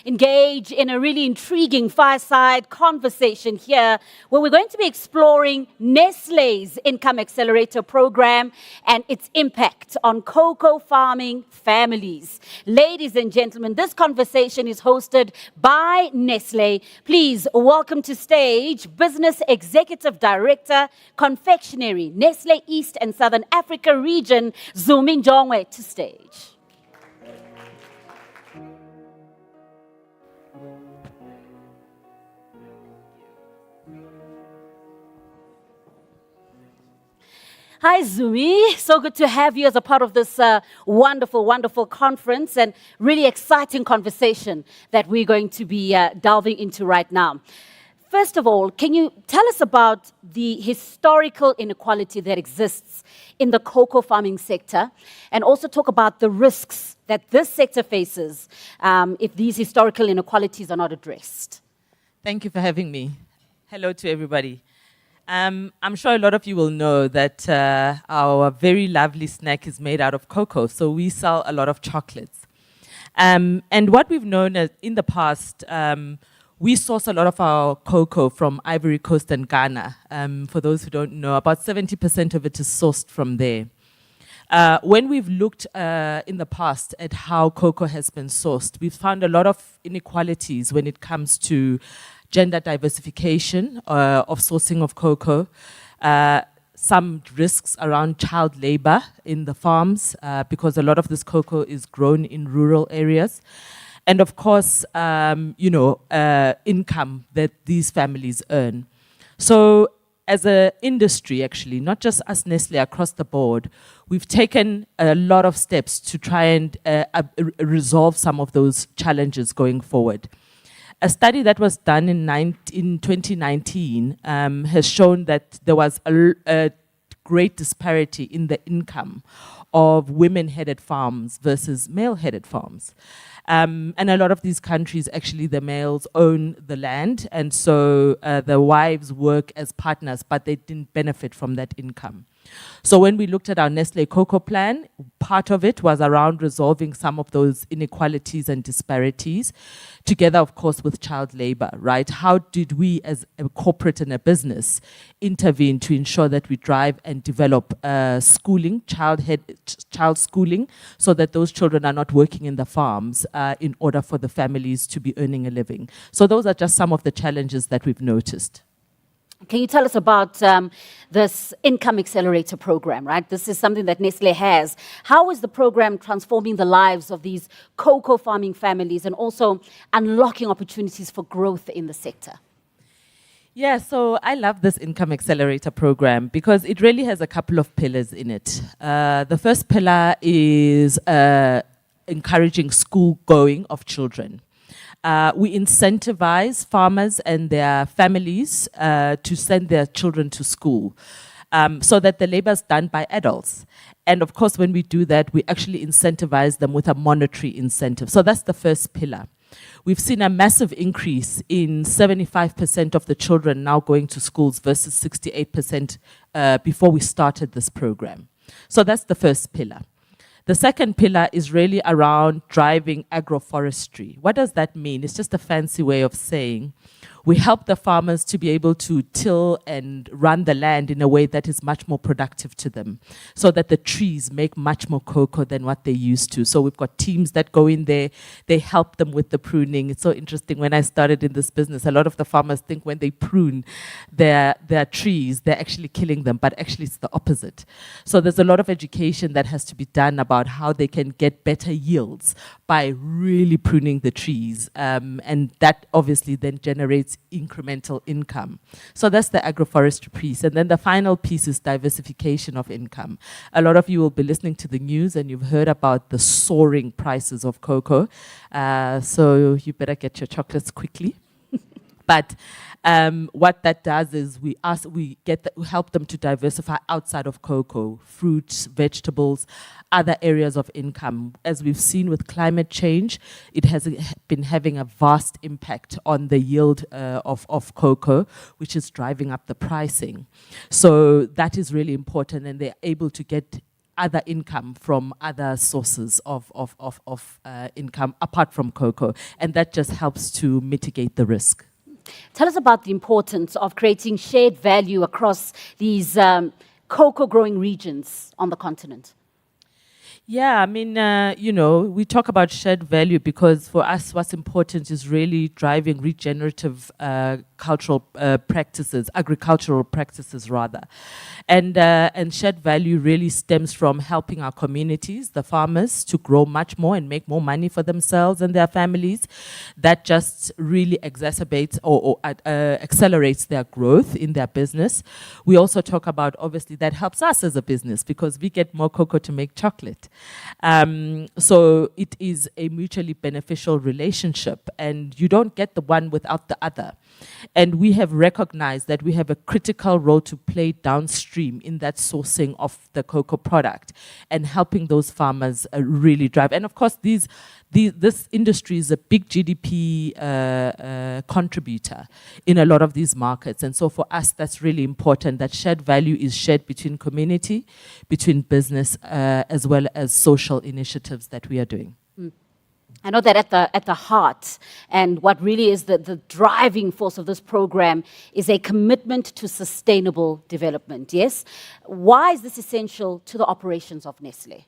engage in a really intriguing fireside conversation here where we're going to be exploring Nestle's Income Accelerator program and its impact on cocoa farming families. Ladies and gentlemen, this conversation is hosted by Nestle. Please welcome to stage Business Executive Director, Confectionery, Nestle East and Southern Africa Region, Zumi Njongwe, to stage. Hi, Zumi. So good to have you as a part of this wonderful, wonderful conference and really exciting conversation that we're going to be delving into right now. First of all, can you tell us about the historical inequality that exists in the cocoa farming sector and also talk about the risks that this sector faces if these historical inequalities are not addressed? Thank you for having me. Hello to everybody. I'm sure a lot of you will know that our very lovely snack is made out of cocoa, so we sell a lot of chocolates. And what we've known in the past, we source a lot of our cocoa from Ivory Coast and Ghana. For those who don't know, about 70% of it is sourced from there. When we've looked in the past at how cocoa has been sourced, we've found a lot of inequalities when it comes to gender diversification of sourcing of cocoa, some risks around child labor in the farms because a lot of this cocoa is grown in rural areas. And of course, income that these families earn. So as an industry, actually, not just us Nestle, across the board, we've taken a lot of steps to try and resolve some of those challenges going forward. A study that was done in 2019 has shown that there was a great disparity in the income of women-headed farms versus male-headed farms. And a lot of these countries, actually, the males own the land, and so the wives work as partners, but they didn't benefit from that income. So when we looked at our Nestle Cocoa Plan, part of it was around resolving some of those inequalities and disparities, together, of course, with child labor, right? How did we, as a corporate and a business, intervene to ensure that we drive and develop schooling, child schooling, so that those children are not working in the farms in order for the families to be earning a living? So those are just some of the challenges that we've noticed. Can you tell us about this Income Accelerator program, right? This is something that Nestle has. How is the program transforming the lives of these cocoa farming families and also unlocking opportunities for growth in the sector? Yeah, so I love this Income Accelerator program because it really has a couple of pillars in it. The first pillar is encouraging school going of children. We incentivize farmers and their families to send their children to school so that the labor is done by adults. And of course, when we do that, we actually incentivize them with a monetary incentive. So that's the first pillar. We've seen a massive increase in 75% of the children now going to schools versus 68% before we started this program. So that's the first pillar. The second pillar is really around driving agroforestry. What does that mean? It's just a fancy way of saying we help the farmers to be able to till and run the land in a way that is much more productive to them, so that the trees make much more cocoa than what they used to. So we've got teams that go in there, they help them with the pruning. It's so interesting. When I started in this business, a lot of the farmers think when they prune their trees, they're actually killing them, but actually it's the opposite. So there's a lot of education that has to be done about how they can get better yields by really pruning the trees. And that obviously then generates incremental income. So that's the agroforestry piece. And then the final piece is diversification of income. A lot of you will be listening to the news and you've heard about the soaring prices of cocoa. So you better get your chocolates quickly. But what that does is we help them to diversify outside of cocoa, fruits, vegetables, other areas of income. As we've seen with climate change, it has been having a vast impact on the yield of cocoa, which is driving up the pricing. So that is really important, and they're able to get other income from other sources of income apart from cocoa. And that just helps to mitigate the risk. Tell us about the importance of creating shared value across these cocoa growing regions on the continent. Yeah, I mean, we talk about shared value because for us, what's important is really driving regenerative cultural practices, agricultural practices rather. And shared value really stems from helping our communities, the farmers, to grow much more and make more money for themselves and their families. That just really exacerbates or accelerates their growth in their business. We also talk about, obviously, that helps us as a business because we get more cocoa to make chocolate. So it is a mutually beneficial relationship, and you don't get the one without the other. And we have recognized that we have a critical role to play downstream in that sourcing of the cocoa product and helping those farmers really drive. And of course, this industry is a big GDP contributor in a lot of these markets. And so for us, that's really important that shared value is shared between community, between business, as well as social initiatives that we are doing. I know that at the heart, and what really is the driving force of this program, is a commitment to sustainable development, yes? Why is this essential to the operations of Nestlé?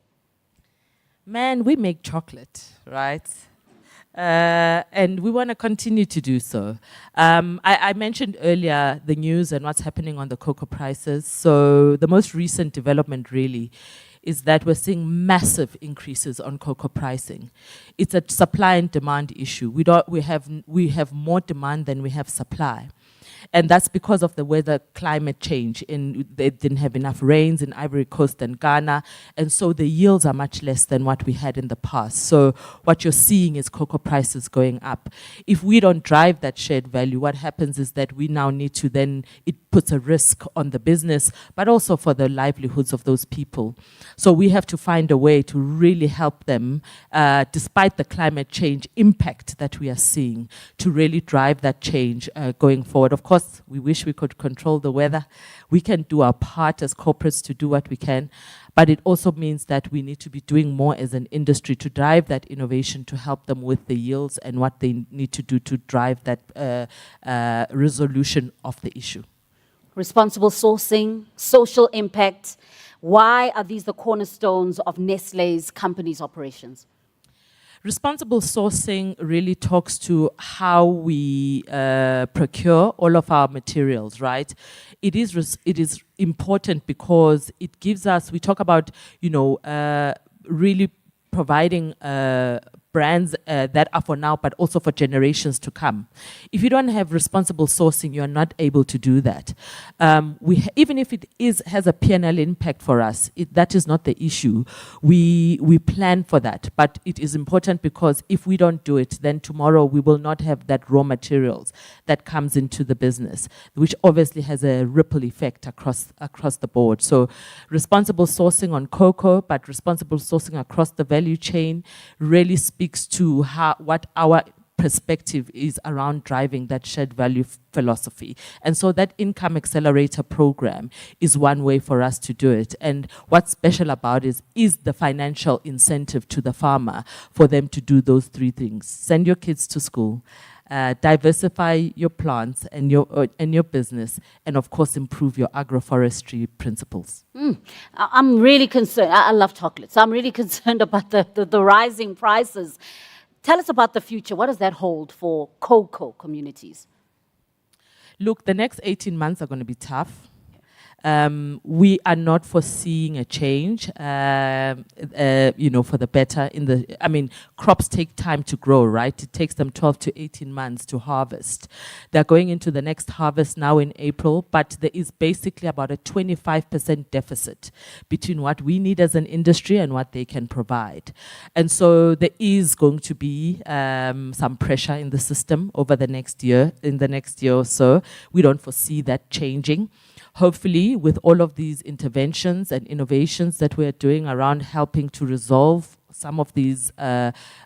Man, we make chocolate, right? And we want to continue to do so. I mentioned earlier the news and what's happening on the cocoa prices. So the most recent development really is that we're seeing massive increases on cocoa pricing. It's a supply and demand issue. We have more demand than we have supply. And that's because of the weather climate change. They didn't have enough rains in Ivory Coast and Ghana, and so the yields are much less than what we had in the past. So what you're seeing is cocoa prices going up. If we don't drive that shared value, what happens is that we now need to then, it puts a risk on the business, but also for the livelihoods of those people. So we have to find a way to really help them, despite the climate change impact that we are seeing, to really drive that change going forward. Of course, we wish we could control the weather. We can do our part as corporates to do what we can, but it also means that we need to be doing more as an industry to drive that innovation, to help them with the yields and what they need to do to drive that resolution of the issue. Responsible sourcing, social impact. Why are these the cornerstones of Nestlé's company's operations? Responsible sourcing really talks to how we procure all of our materials, right? It is important because it gives us, we talk about, really providing brands that are for now, but also for generations to come. If you don't have responsible sourcing, you are not able to do that. Even if it has a P&L impact for us, that is not the issue. We plan for that, but it is important because if we don't do it, then tomorrow we will not have that raw materials that comes into the business, which obviously has a ripple effect across the board. So responsible sourcing on cocoa, but responsible sourcing across the value chain really speaks to what our perspective is around driving that shared value philosophy. And so that Income Accelerator program is one way for us to do it. And what's special about it is the financial incentive to the farmer for them to do those three things. Send your kids to school, diversify your plants and your business, and of course improve your agroforestry principles. I'm really concerned. I love chocolate, so I'm really concerned about the rising prices. Tell us about the future. What does that hold for cocoa communities? Look, the next 18 months are going to be tough. We are not foreseeing a change, for the better. Crops take time to grow, right? It takes them 12 to 18 months to harvest. They're going into the next harvest now in April, but there is basically about a 25% deficit between what we need as an industry and what they can provide. And so there is going to be some pressure in the system over the next year, or so. We don't foresee that changing. Hopefully, with all of these interventions and innovations that we're doing around helping to resolve some of these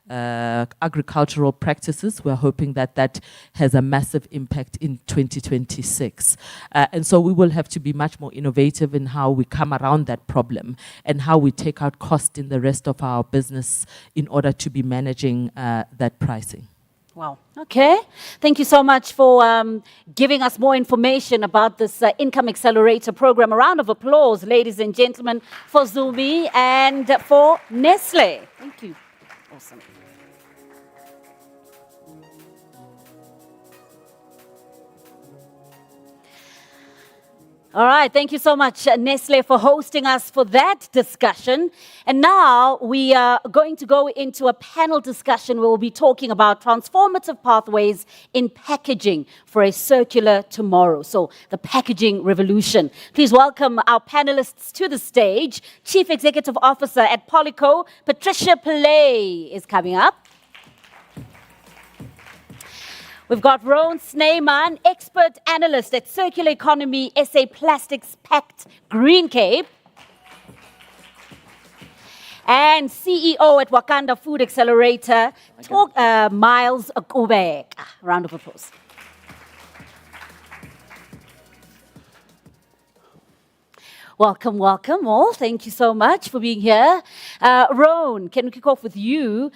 agricultural practices. We're hoping that that has a massive impact in 2026. And so we will have to be much more innovative in how we come around that problem and how we take out cost in the rest of our business in order to be managing that pricing. Wow. Okay. Thank you so much for giving us more information about this Income Accelerator program. A round of applause, ladies and gentlemen, for Zumi and for Nestle. Thank you. Awesome. All right, thank you so much, Nestle, for hosting us for that discussion. And now we are going to go into a panel discussion where we'll be talking about transformative pathways in packaging for a circular tomorrow. So the packaging revolution. Please welcome our panelists to the stage. Chief Executive Officer at Polyco, Patricia Pillay, is coming up. We've got Rowan Snyman, expert analyst at Circular Economy SA Plastics Pact Green Cape. And CEO at Wakanda Food Accelerator, Miles Akubek. Round of applause. Welcome, welcome all. Thank you so much for being here. Rowan, can we kick off with you?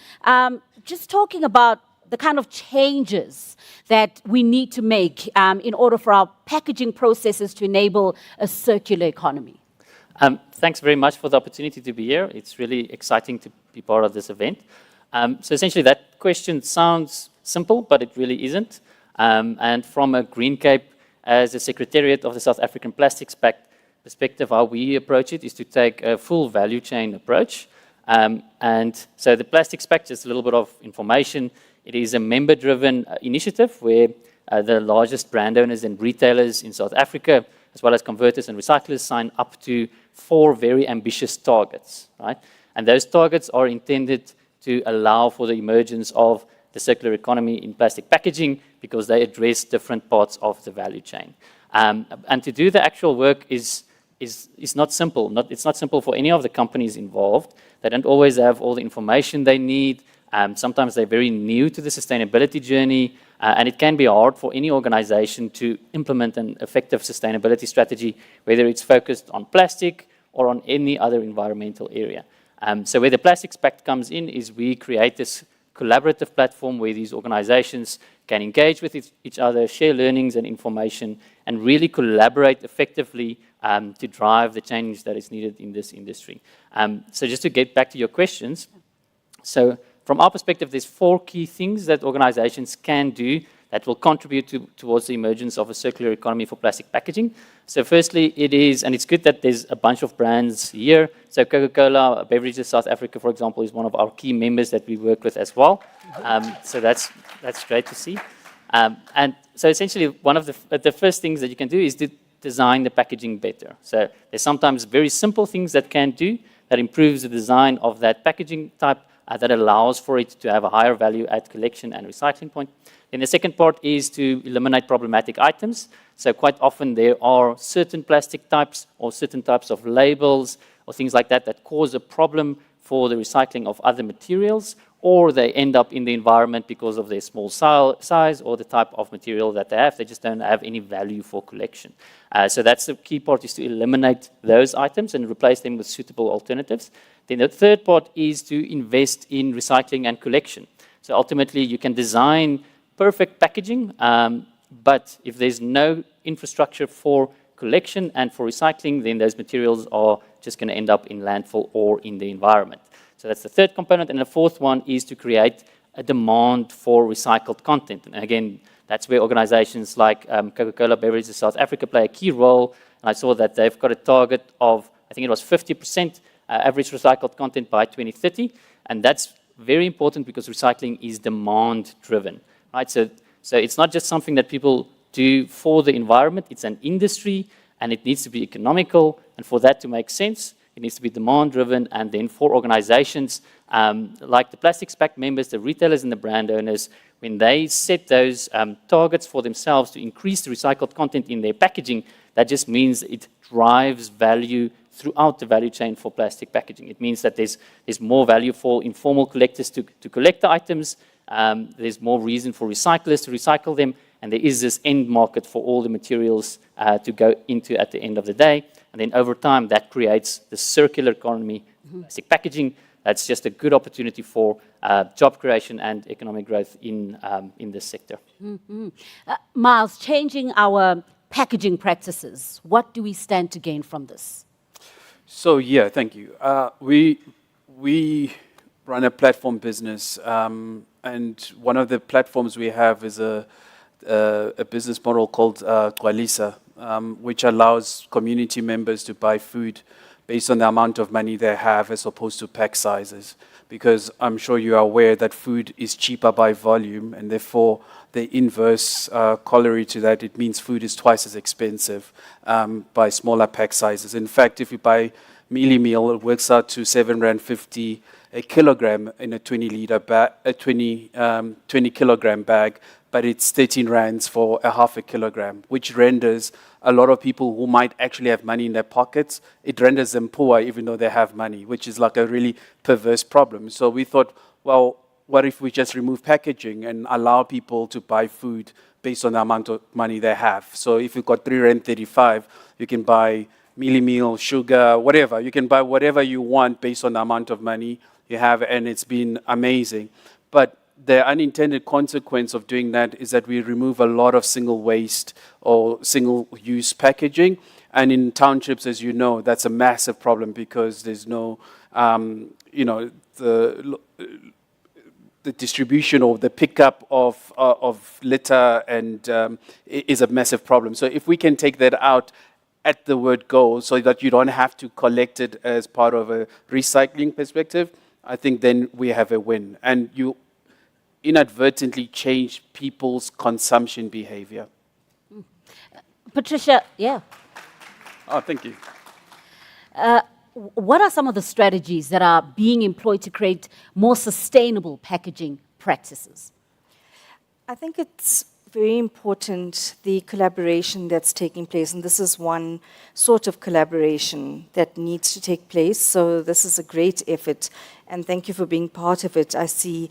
Just talking about the kind of changes that we need to make in order for our packaging processes to enable a circular economy. Thanks very much for the opportunity to be here. It's really exciting to be part of this event. So essentially that question sounds simple, but it really isn't. And from a Green Cape, as a Secretariat of the South African Plastics Pact perspective, how we approach it is to take a full value chain approach. And so the Plastics Pact, just a little bit of information. It is a member-driven initiative where the largest brand owners and retailers in South Africa, as well as converters and recyclers, sign up to 4 very ambitious targets, right? And those targets are intended to allow for the emergence of the circular economy in plastic packaging because they address different parts of the value chain. And to do the actual work is not simple. It's not simple for any of the companies involved. They don't always have all the information they need. Sometimes they're very new to the sustainability journey, and it can be hard for any organization to implement an effective sustainability strategy, whether it's focused on plastic or on any other environmental area. So where the Plastics Pact comes in is we create this collaborative platform where these organizations can engage with each other, share learnings and information, and really collaborate effectively to drive the change that is needed in this industry. So just to get back to your questions, so from our perspective, there's 4 key things that organizations can do that will contribute towards the emergence of a circular economy for plastic packaging. So firstly, it is, and it's good that there's a bunch of brands here. So Coca-Cola Beverages South Africa, for example, is one of our key members that we work with as well. So that's great to see. And so essentially, one of the first things that you can do is to design the packaging better. So there's sometimes very simple things that can do that improves the design of that packaging type that allows for it to have a higher value at collection and recycling point. Then the second part is to eliminate problematic items. So quite often there are certain plastic types or certain types of labels or things like that that cause a problem for the recycling of other materials, or they end up in the environment because of their small size or the type of material that they have. They just don't have any value for collection. So that's the key part, is to eliminate those items and replace them with suitable alternatives. Then the third part is to invest in recycling and collection. So ultimately, you can design perfect packaging, but if there's no infrastructure for collection and for recycling, then those materials are just going to end up in landfill or in the environment. So that's the third component. And the fourth one is to create a demand for recycled content. And again, that's where organizations like Coca-Cola Beverages South Africa play a key role. And I saw that they've got a target of, I think it was 50% average recycled content by 2030. And that's very important because recycling is demand driven, right? So it's not just something that people do for the environment. It's an industry, and it needs to be economical. And for that to make sense, it needs to be demand-driven. And then for organizations like the Plastics Pact members, the retailers and the brand owners, when they set those targets for themselves to increase the recycled content in their packaging, that just means it drives value throughout the value chain for plastic packaging. It means that there's more value for informal collectors to collect the items, there's more reason for recyclers to recycle them, and there is this end market for all the materials to go into at the end of the day. And then over time, that creates the circular economy, plastic packaging. That's just a good opportunity for job creation and economic growth in this sector. Miles, changing our packaging practices, what do we stand to gain from this? So yeah, thank you. We run a platform business, and one of the platforms we have is a business model called Gwalisa, which allows community members to buy food based on the amount of money they have as opposed to pack sizes. Because I'm sure you are aware that food is cheaper by volume, and therefore the inverse corollary to that, it means food is twice as expensive by smaller pack sizes. In fact, if you buy mealie meal, it works out to R7.50 a kilogram in a 20 kilogram bag, but it's 13 rands for a half a kilogram, which renders a lot of people who might actually have money in their pockets, it renders them poor even though they have money, which is like a really perverse problem. So we thought, well, what if we just remove packaging and allow people to buy food based on the amount of money they have? So if you've got R3.35, you can buy mealie meal, sugar, whatever. You can buy whatever you want based on the amount of money you have, and it's been amazing. But the unintended consequence of doing that is that we remove a lot of single waste or single-use packaging. And in townships, as you know, that's a massive problem because there's no, the distribution or the pickup of litter and is a massive problem. So if we can take that out at the word go so that you don't have to collect it as part of a recycling perspective, I think then we have a win. And you inadvertently change people's consumption behavior. Patricia, yeah. Oh, thank you. What are some of the strategies that are being employed to create more sustainable packaging practices? I think it's very important, the collaboration that's taking place, and this is one sort of collaboration that needs to take place. So this is a great effort, and thank you for being part of it. I see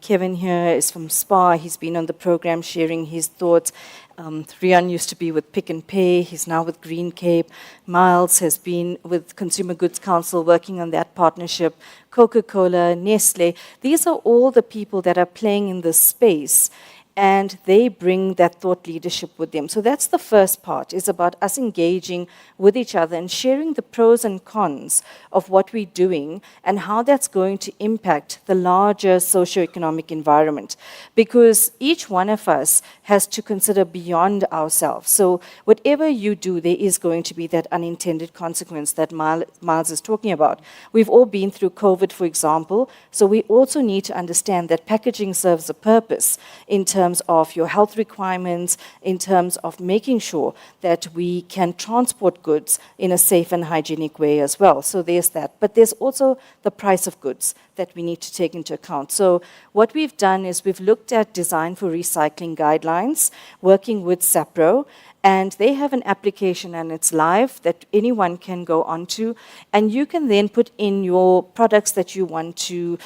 Kevin here is from SPAR. He's been on the program sharing his thoughts. Rian used to be with Pick and Pay. He's now with Green Cape. Miles has been with Consumer Goods Council working on that partnership. Coca-Cola, Nestle. These are all the people that are playing in this space, and they bring that thought leadership with them. So that's the first part, is about us engaging with each other and sharing the pros and cons of what we're doing and how that's going to impact the larger socioeconomic environment. Because each one of us has to consider beyond ourselves. So whatever you do, there is going to be that unintended consequence that Miles is talking about. We've all been through COVID, for example, so we also need to understand that packaging serves a purpose in terms of your health requirements, in terms of making sure that we can transport goods in a safe and hygienic way as well. So there's that. But there's also the price of goods that we need to take into account. So what we've done is we've looked at design for recycling guidelines, working with SAPRO, and they have an application and it's live that anyone can go onto, and you can then put in your products that you want to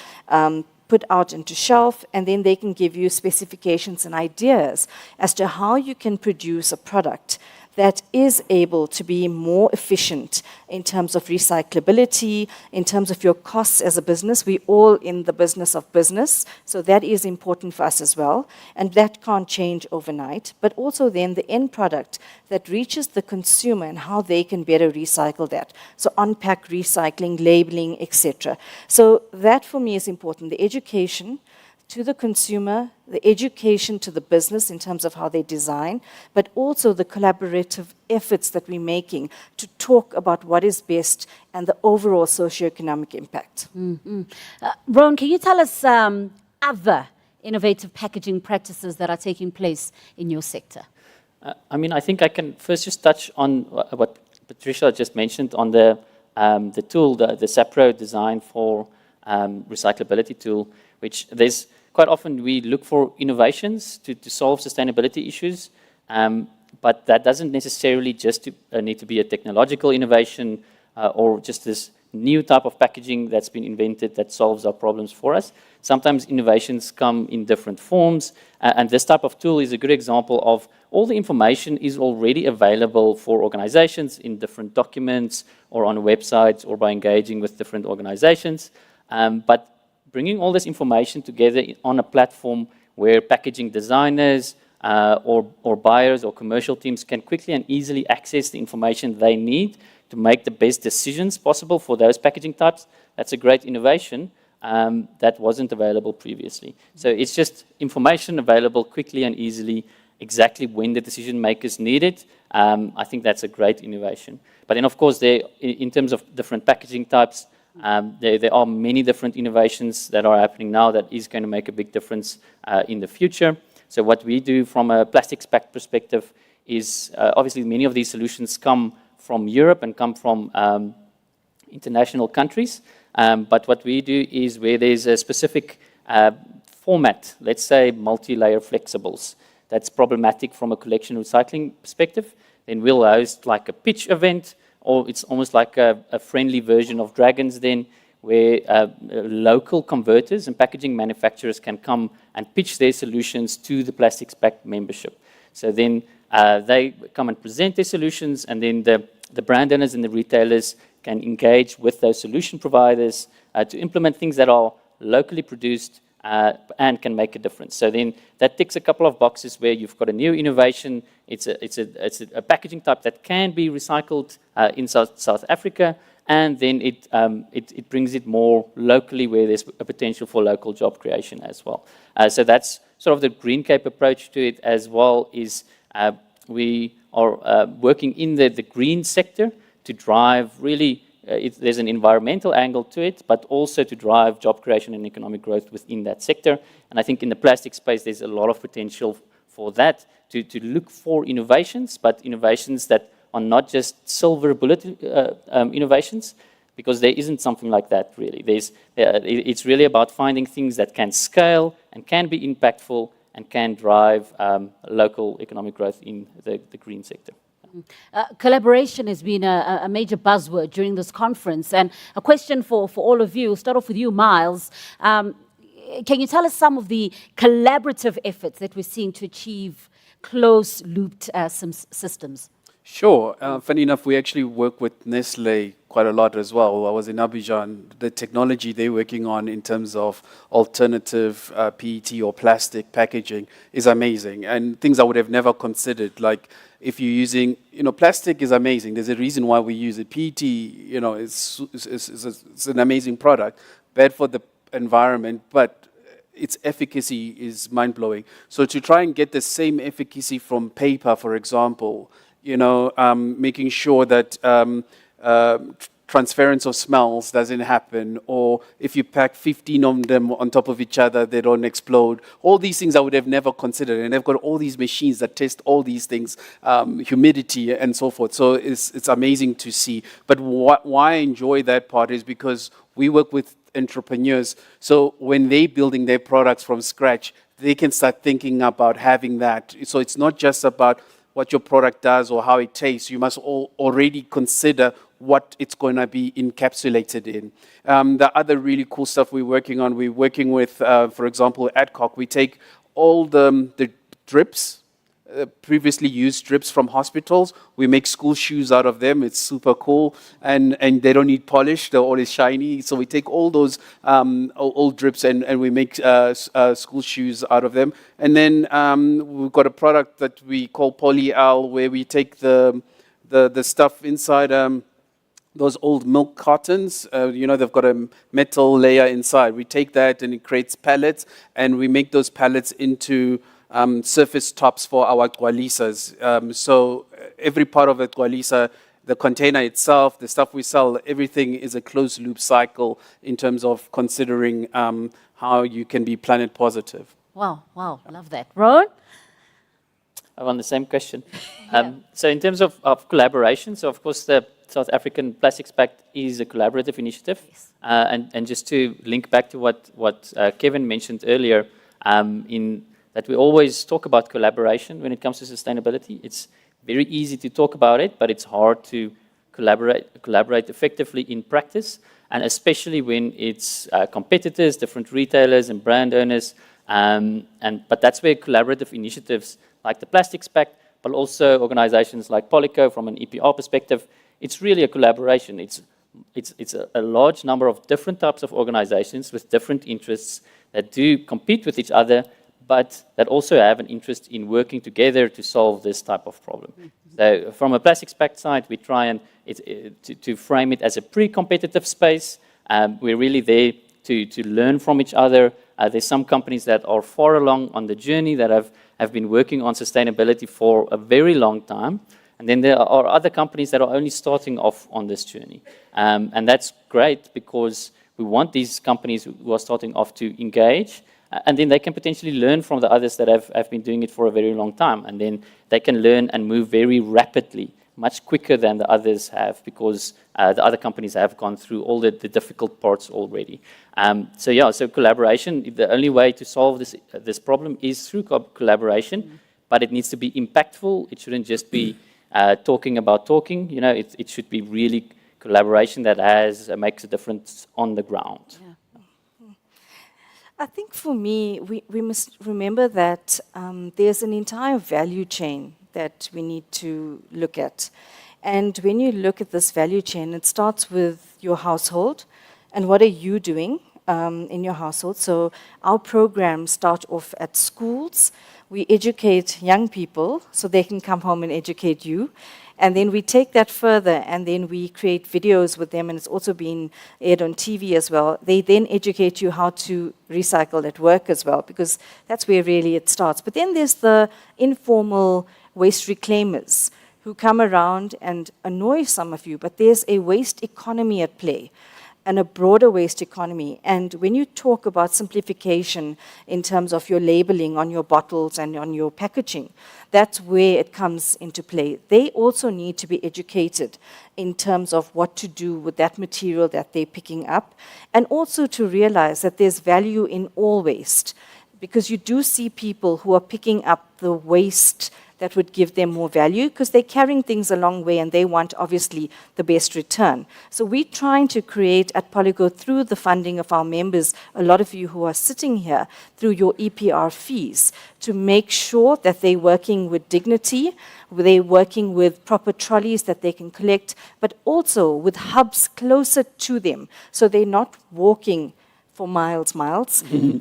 put out into shelf, and then they can give you specifications and ideas as to how you can produce a product that is able to be more efficient in terms of recyclability, in terms of your costs as a business. We're all in the business of business, so that is important for us as well, and that can't change overnight. But also then the end product that reaches the consumer and how they can better recycle that. So on-pack recycling, labeling, etc. So that for me is important, the education to the consumer, the education to the business in terms of how they design, but also the collaborative efforts that we're making to talk about what is best and the overall socioeconomic impact. Rowan, can you tell us other innovative packaging practices that are taking place in your sector? I think I can first just touch on what Patricia just mentioned on the tool, the SAPRO design for recyclability tool, which there's quite often we look for innovations to solve sustainability issues, but that doesn't necessarily just need to be a technological innovation. or just this new type of packaging that's been invented that solves our problems for us. Sometimes innovations come in different forms, and this type of tool is a good example of all the information is already available for organizations in different documents or on websites or by engaging with different organizations. But bringing all this information together on a platform where packaging designers or buyers or commercial teams can quickly and easily access the information they need to make the best decisions possible for those packaging types, that's a great innovation that wasn't available previously. So it's just information available quickly and easily, exactly when the decision makers need it. I think that's a great innovation. But then, of course, in terms of different packaging types, there are many different innovations that are happening now that is going to make a big difference in the future. So what we do from a plastics pack perspective is, obviously, many of these solutions come from Europe and come from international countries. But what we do is where there's a specific format, let's say multi-layer flexibles, that's problematic from a collection recycling perspective, then we'll host like a pitch event, or it's almost like a friendly version of Dragons then, where local converters and packaging manufacturers can come and pitch their solutions to the Plastics Pact membership. So then they come and present their solutions, and then the brand owners and the retailers can engage with those solution providers to implement things that are locally produced and can make a difference. So then that ticks a couple of boxes where you've got a new innovation. It's a packaging type that can be recycled in South Africa, and then it brings it more locally where there's a potential for local job creation as well. So that's sort of the Green Cape approach to it as well, is we are working in the green sector to drive really, there's an environmental angle to it, but also to drive job creation and economic growth within that sector. And I think in the plastic space, there's a lot of potential for that, to look for innovations, but innovations that are not just silver bullet innovations, because there isn't something like that really. It's really about finding things that can scale and can be impactful and can drive local economic growth in the green sector. Collaboration has been a major buzzword during this conference. And a question for all of you, start off with you, Miles. Can you tell us some of the collaborative efforts that we're seeing to achieve closed-looped systems? Sure. Funny enough, we actually work with Nestle quite a lot as well. I was in Abidjan. The technology they're working on in terms of alternative PET or plastic packaging is amazing, and things I would have never considered. Like if you're using, plastic is amazing. There's a reason why we use it. PET, it's an amazing product, bad for the environment, but its efficacy is mind-blowing. So to try and get the same efficacy from paper, for example, making sure that transference of smells doesn't happen, or if you pack 15 of them on top of each other, they don't explode. All these things I would have never considered, and they've got all these machines that test all these things, humidity and so forth. So it's amazing to see. But why I enjoy that part is because we work with entrepreneurs. So when they're building their products from scratch, they can start thinking about having that. So it's not just about what your product does or how it tastes. You must already consider what it's going to be encapsulated in. The other really cool stuff we're working with, for example, Adcock. We take all the drips, previously used drips from hospitals. We make school shoes out of them. It's super cool, and they don't need polish. They're always shiny. So we take all those old drips and we make school shoes out of them. And then we've got a product that we call Polyal, where we take the stuff inside those old milk cartons. They've got a metal layer inside. We take that and it creates pallets, and we make those pallets into surface tops for our gwalisas. So every part of a gwalisa, the container itself, the stuff we sell, everything is a closed loop cycle in terms of considering how you can be planet positive. Wow, I love that. Ron? I'm on the same question. So in terms of collaboration, so of course the South African Plastics Pact is a collaborative initiative. Yes. And just to link back to what Kevin mentioned earlier, in that we always talk about collaboration when it comes to sustainability. It's very easy to talk about it, but it's hard to collaborate effectively in practice, and especially when it's competitors, different retailers and brand owners. But that's where collaborative initiatives like the Plastics Pact, but also organizations like Polyco from an EPR perspective, it's really a collaboration. It's a large number of different types of organizations with different interests that do compete with each other, but that also have an interest in working together to solve this type of problem. So from a Plastics Pact side, we try and to frame it as a pre-competitive space. We're really there to learn from each other. There's some companies that are far along on the journey that have been working on sustainability for a very long time. And then there are other companies that are only starting off on this journey. And that's great because we want these companies who are starting off to engage, and then they can potentially learn from the others that have been doing it for a very long time. And then they can learn and move very rapidly, much quicker than the others have, because the other companies have gone through all the difficult parts already. So collaboration, the only way to solve this problem is through collaboration, but it needs to be impactful. It shouldn't just be talking about talking. You know, it should be really collaboration that makes a difference on the ground. Yeah. I think for me, we must remember that there's an entire value chain that we need to look at. And when you look at this value chain, it starts with your household and what are you doing in your household. So our programs start off at schools. We educate young people so they can come home and educate you. And then we take that further and then we create videos with them, and it's also been aired on TV as well. They then educate you how to recycle at work as well, because that's where really it starts. But then there's the informal waste reclaimers who come around and annoy some of you, but there's a waste economy at play, and a broader waste economy. And when you talk about simplification in terms of your labeling on your bottles and on your packaging, that's where it comes into play. They also need to be educated in terms of what to do with that material that they're picking up, and also to realize that there's value in all waste, because you do see people who are picking up the waste that would give them more value, because they're carrying things a long way and they want, obviously, the best return. So we're trying to create at Polyco, through the funding of our members, a lot of you who are sitting here, through your EPR fees, to make sure that they're working with dignity, they're working with proper trolleys that they can collect, but also with hubs closer to them, so they're not walking for miles.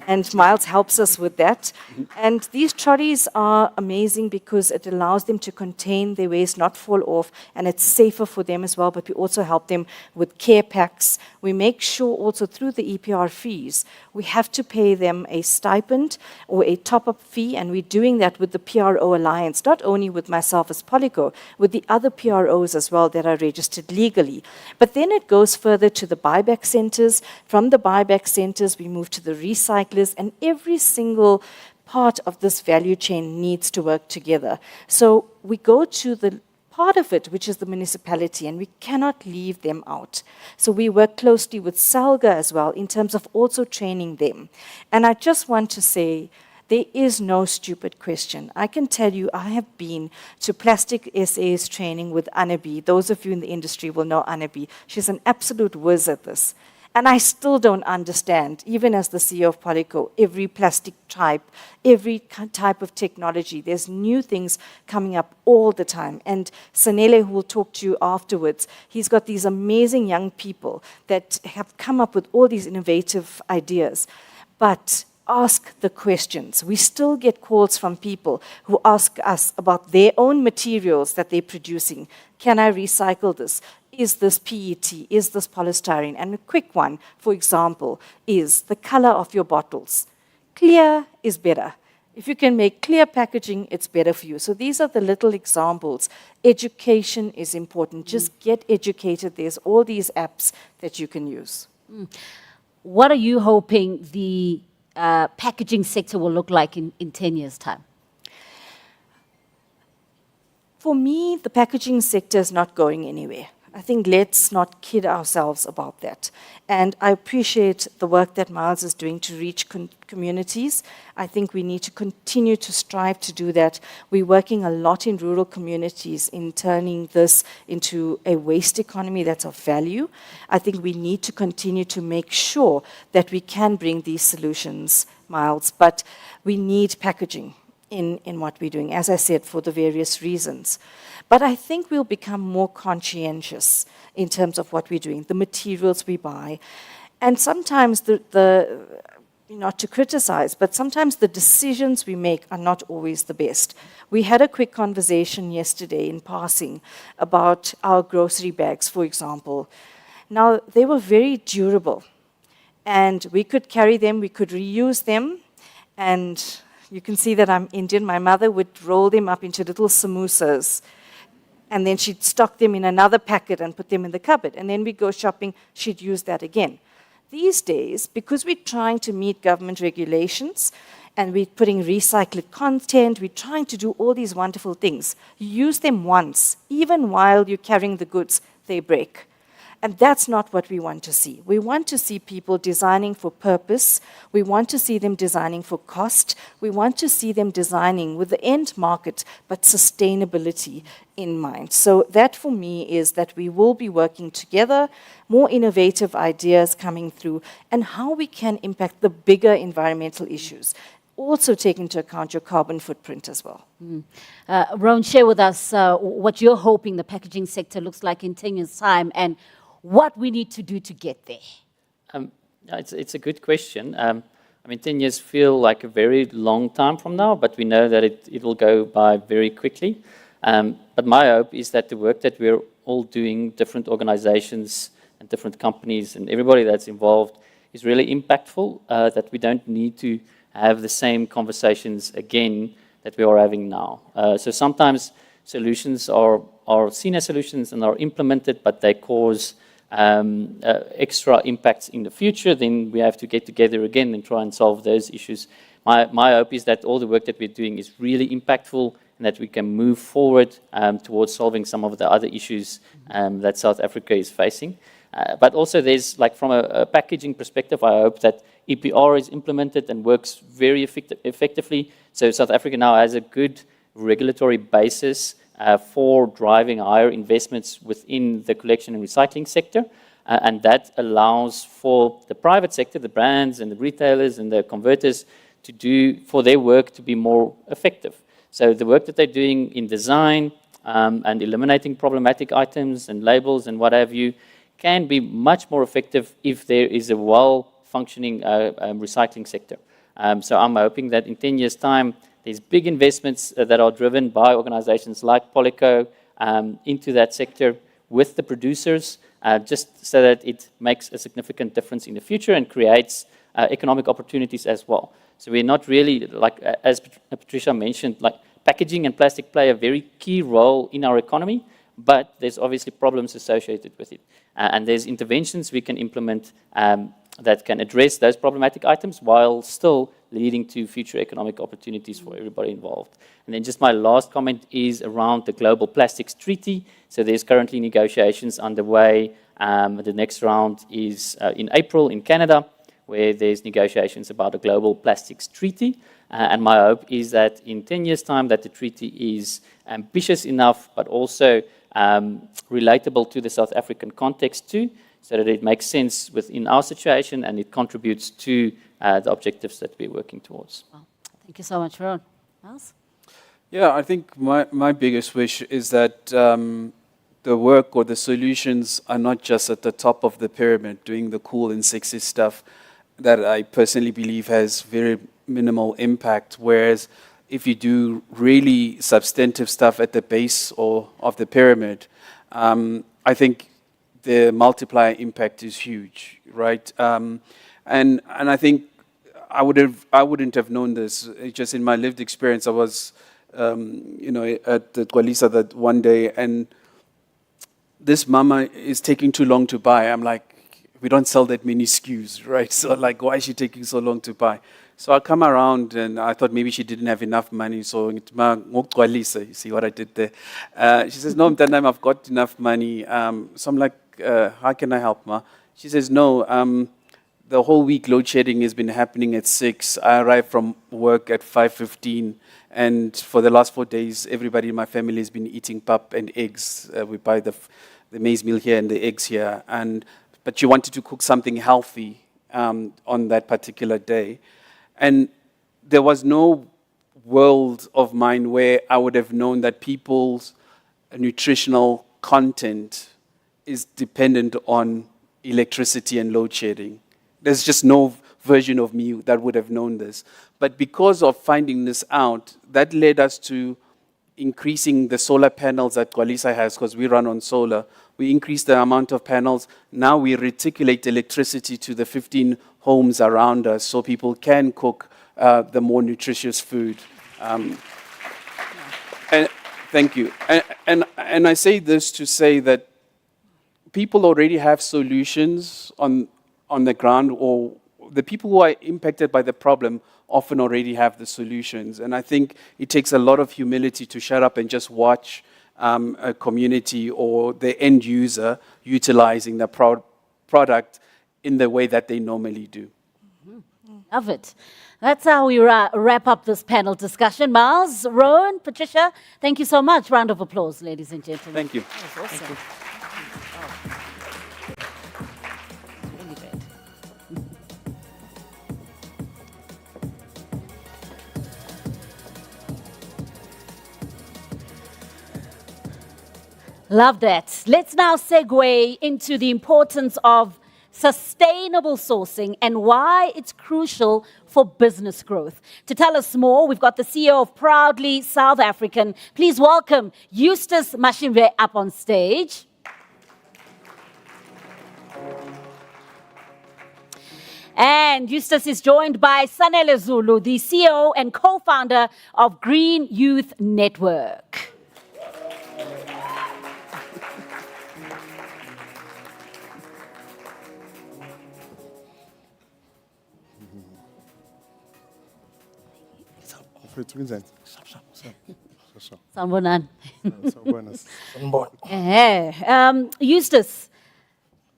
And Miles helps us with that. And these trolleys are amazing because it allows them to contain their waste, not fall off, and it's safer for them as well, but we also help them with care packs. We make sure also through the EPR fees, we have to pay them a stipend or a top-up fee, and we're doing that with the PRO Alliance, not only with myself as Polyco, with the other PROs as well that are registered legally. But then it goes further to the buyback centers. From the buyback centers, we move to the recyclers, and every single part of this value chain needs to work together. So we go to the part of it, which is the municipality, and we cannot leave them out. So we work closely with SALGA as well in terms of also training them. And I just want to say, there is no stupid question. I can tell you, I have been to Plastic SA's training with Anabi. Those of you in the industry will know Anabi. She's an absolute whiz at this. And I still don't understand, even as the CEO of Polyco, every plastic type, every type of technology. There's new things coming up all the time. And Sanele, who will talk to you afterwards, he's got these amazing young people that have come up with all these innovative ideas. But ask the questions. We still get calls from people who ask us about their own materials that they're producing. Can I recycle this? Is this PET? Is this polystyrene? And a quick one, for example, is the color of your bottles. Clear is better. If you can make clear packaging, it's better for you. So these are the little examples. Education is important. Just get educated. There's all these apps that you can use. What are you hoping the packaging sector will look like in 10 years' time? For me, the packaging sector is not going anywhere. I think let's not kid ourselves about that. And I appreciate the work that Miles is doing to reach communities. I think we need to continue to strive to do that. We're working a lot in rural communities in turning this into a waste economy that's of value. I think we need to continue to make sure that we can bring these solutions, Miles, but we need packaging in what we're doing, as I said, for the various reasons. But I think we'll become more conscientious in terms of what we're doing, the materials we buy. And sometimes not to criticize, but sometimes the decisions we make are not always the best. We had a quick conversation yesterday in passing about our grocery bags, for example. Now, they were very durable, and we could carry them, we could reuse them, and you can see that I'm Indian. My mother would roll them up into little samosas, and then she'd stock them in another packet and put them in the cupboard. And then we'd go shopping, she'd use that again. These days, because we're trying to meet government regulations, and we're putting recycled content, we're trying to do all these wonderful things. You use them once, even while you're carrying the goods, they break. And that's not what we want to see. We want to see people designing for purpose. We want to see them designing for cost. We want to see them designing with the end market, but sustainability in mind. So that for me is that we will be working together, more innovative ideas coming through, and how we can impact the bigger environmental issues. Also take into account your carbon footprint as well. Rowan, share with us what you're hoping the packaging sector looks like in 10 years' time and what we need to do to get there. It's a good question. 10 years feel like a very long time from now, but we know that it will go by very quickly. But my hope is that the work that we're all doing, different organizations and different companies and everybody that's involved, is really impactful, that we don't need to have the same conversations again that we are having now. So sometimes solutions are seen as solutions and are implemented, but they cause extra impacts in the future. Then we have to get together again and try and solve those issues. My hope is that all the work that we're doing is really impactful and that we can move forward towards solving some of the other issues that South Africa is facing. But also there's, like from a packaging perspective, I hope that EPR is implemented and works very effectively. So South Africa now has a good regulatory basis for driving higher investments within the collection and recycling sector. And that allows for the private sector, the brands and the retailers and the converters to do, for their work to be more effective. So the work that they're doing in design and eliminating problematic items and labels and what have you can be much more effective if there is a well-functioning recycling sector. So I'm hoping that in 10 years' time, there's big investments that are driven by organizations like Polyco into that sector with the producers, just so that it makes a significant difference in the future and creates economic opportunities as well. So we're not really, like as Patricia mentioned, like packaging and plastic play a very key role in our economy, but there's obviously problems associated with it. And there's interventions we can implement that can address those problematic items while still leading to future economic opportunities for everybody involved. And then just my last comment is around the Global Plastics Treaty. So there's currently negotiations underway. The next round is in April in Canada, where there's negotiations about a Global Plastics Treaty. And my hope is that in 10 years' time that the treaty is ambitious enough, but also relatable to the South African context too, so that it makes sense within our situation and it contributes to the objectives that we're working towards. Well, thank you so much, Ron. Miles? Yeah, I think my biggest wish is that the work or the solutions are not just at the top of the pyramid doing the cool and sexy stuff that I personally believe has very minimal impact, whereas if you do really substantive stuff at the base or of the pyramid, I think the multiplier impact is huge, right? And I think I wouldn't have known this. Just in my lived experience, I was at the Gwalisa that one day, and this mama is taking too long to buy. I'm like, we don't sell that many SKUs, right? So like, why is she taking so long to buy? So I come around and I thought maybe she didn't have enough money. So you see what I did there? She says, no, Mtanam, I've got enough money. So I'm like, how can I help, ma? She says, no, the whole week load shedding has been happening at 6. I arrive from work at 5:15. And for the last 4 days, everybody in my family has been eating pap and eggs. We buy the maize meal here and the eggs here. But she wanted to cook something healthy on that particular day. And there was no world of mine where I would have known that people's nutritional content is dependent on electricity and load shedding. There's just no version of me that would have known this. But because of finding this out, that led us to increasing the solar panels that Gwalisa has, because we run on solar. We increased the amount of panels. Now we reticulate electricity to the 15 homes around us so people can cook the more nutritious food. And thank you. And I say this to say that people already have solutions on the ground, or the people who are impacted by the problem often already have the solutions. And I think it takes a lot of humility to shut up and just watch a community or the end user utilizing the product in the way that they normally do. Love it. That's how we wrap up this panel discussion. Miles, Rowan, Patricia, thank you so much. Round of applause, ladies and gentlemen. Thank you. That was awesome. Really good. Love that. Let's now segue into the importance of sustainable sourcing and why it's crucial for business growth. To tell us more, we've got the CEO of Proudly South African. Please welcome Eustace Mashimbe up on stage. And Eustace is joined by Sanele Zulu, the CEO and co-founder of Green Youth Network. Sanbonan. Eustace,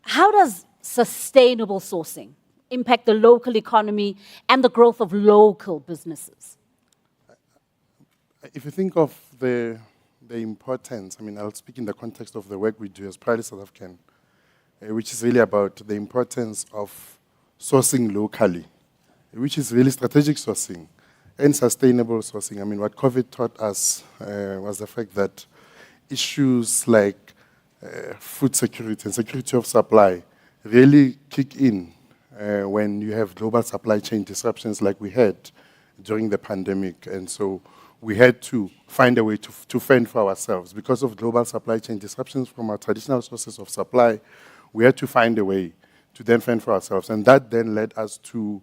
how does sustainable sourcing impact the local economy and the growth of local businesses? If you think of the importance, I mean, I'll speak in the context of the work we do as Proudly South African, which is really about the importance of sourcing locally, which is really strategic sourcing and sustainable sourcing. I mean, what COVID taught us was the fact that issues like food security and security of supply really kick in when you have global supply chain disruptions like we had during the pandemic. And so we had to find a way to fend for ourselves. Because of global supply chain disruptions from our traditional sources of supply, we had to find a way to then fend for ourselves. And that then led us to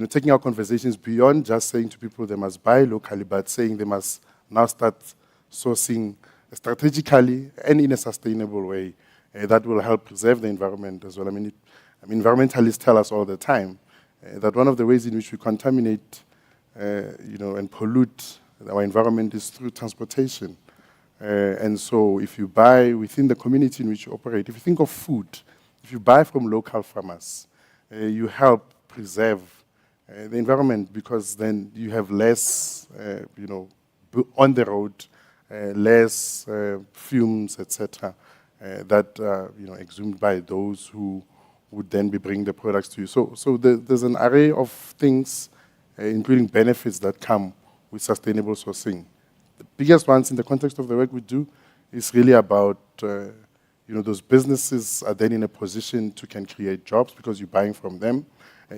taking our conversations beyond just saying to people they must buy locally, but saying they must now start sourcing strategically and in a sustainable way that will help preserve the environment as well. I mean, environmentalists tell us all the time that one of the ways in which we contaminate, and pollute our environment is through transportation. And so if you buy within the community in which you operate, if you think of food, if you buy from local farmers, you help preserve the environment, because then you have less, on the road, less fumes, etc., that exhumed by those who would then be bringing the products to you. So there's an array of things, including benefits that come with sustainable sourcing. The biggest ones in the context of the work we do is really about, those businesses are then in a position to can create jobs because you're buying from them.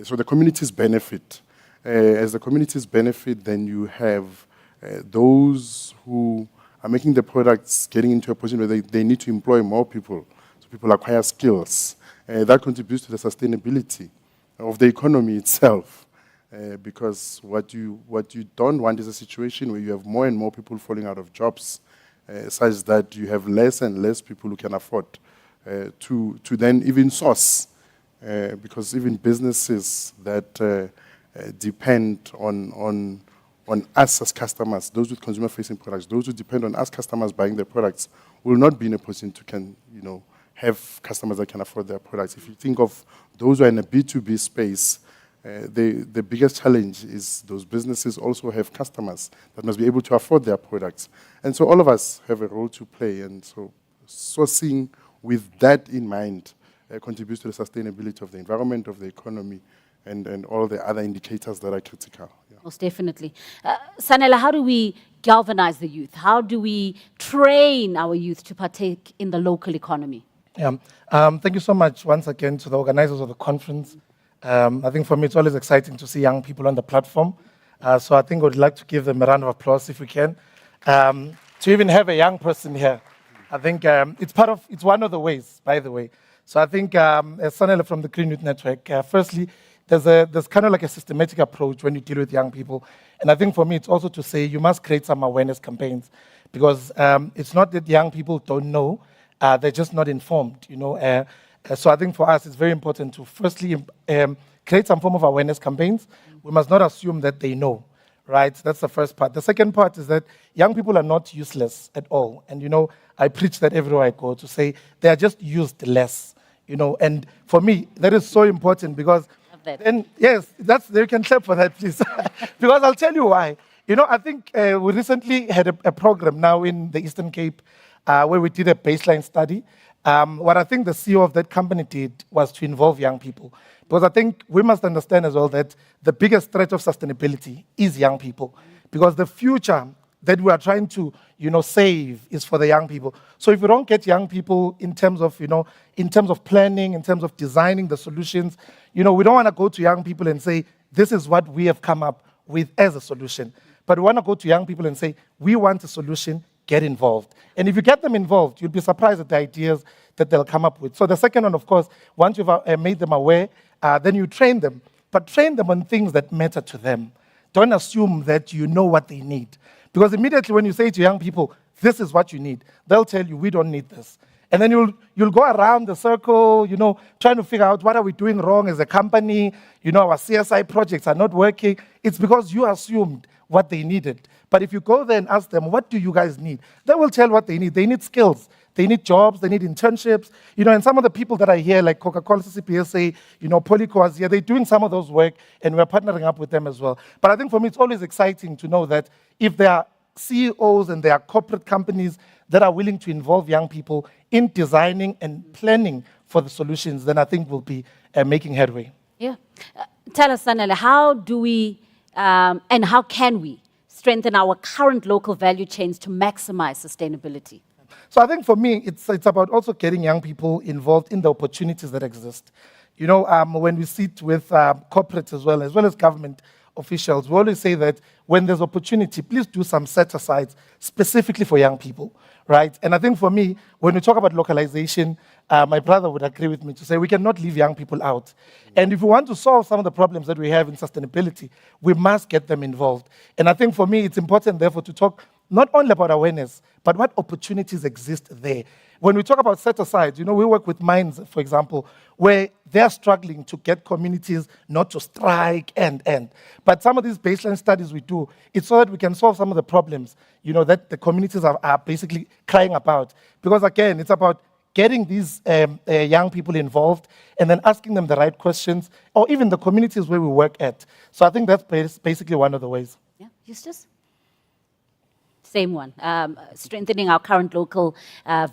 So the communities benefit. As the communities benefit, then you have those who are making the products getting into a position where they need to employ more people. So people acquire skills. That contributes to the sustainability of the economy itself. Because what you don't want is a situation where you have more and more people falling out of jobs, such that you have less and less people who can afford to then even source. Because even businesses that depend on us as customers, those with consumer-facing products, those who depend on us customers buying their products, will not be in a position to have customers that can afford their products. If you think of those who are in a B2B space, the biggest challenge is those businesses also have customers that must be able to afford their products. And so all of us have a role to play. And so sourcing with that in mind contributes to the sustainability of the environment, of the economy, and all the other indicators that are critical. Yeah. Most definitely. Sanela, how do we galvanize the youth? How do we train our youth to partake in the local economy? Yeah. Thank you so much once again to the organizers of the conference. I think for me it's always exciting to see young people on the platform. So I think I would like to give them a round of applause if we can. To even have a young person here, I think it's one of the ways, by the way. So I think as Sanela from the Green Youth Network, firstly, there's kind of like a systematic approach when you deal with young people. And I think for me, it's also to say you must create some awareness campaigns because it's not that young people don't know, they're just not informed, So I think for us, it's very important to firstly create some form of awareness campaigns. We must not assume that they know, right? That's the first part. The second part is that young people are not useless at all. And, I preach that everywhere I go to say they are just used less, And for me, that is so important because and yes, you can clap for that, please. Because I'll tell you why. I think we recently had a program now in the Eastern Cape where we did a baseline study. What I think the CEO of that company did was to involve young people. Because I think we must understand as well that the biggest threat of sustainability is young people. Because the future that we are trying to, save is for the young people. So if we don't get young people in terms of, planning, in terms of designing the solutions, we don't want to go to young people and say, this is what we have come up with as a solution. But we want to go to young people and say, we want a solution, get involved. And if you get them involved, you'll be surprised at the ideas that they'll come up with. So the second one, of course, once you've made them aware, then you train them. But train them on things that matter to them. Don't assume that you know what they need. Because immediately when you say to young people, this is what you need, they'll tell you, we don't need this. And then you'll go around the circle, trying to figure out what are we doing wrong as a company, our CSI projects are not working. It's because you assumed what they needed. But if you go there and ask them, what do you guys need? They will tell what they need. They need skills. They need jobs. They need internships. And some of the people that are here, like Coca-Cola, CCPSA, Polyco is here, they're doing some of those work, and we're partnering up with them as well. But I think for me, it's always exciting to know that if there are CEOs and there are corporate companies that are willing to involve young people in designing and planning for the solutions, then I think we'll be making headway. Yeah. Tell us, Sanela, how do we and how can we strengthen our current local value chains to maximize sustainability? So I think for me, it's about also getting young people involved in the opportunities that exist. When we sit with corporates as well as government officials, we always say that when there's opportunity, please do some set-asides specifically for young people, right? And I think for me, when we talk about localization, my brother would agree with me to say we cannot leave young people out. And if we want to solve some of the problems that we have in sustainability, we must get them involved. And I think for me, it's important, therefore, to talk not only about awareness, but what opportunities exist there. When we talk about set-asides, we work with mines, for example, where they're struggling to get communities not to strike and end. But some of these baseline studies we do, it's so that we can solve some of the problems, that the communities are basically crying about. Because again, it's about getting these young people involved and then asking them the right questions, or even the communities where we work at. So I think that's basically one of the ways. Yeah, Eustace? Same one, strengthening our current local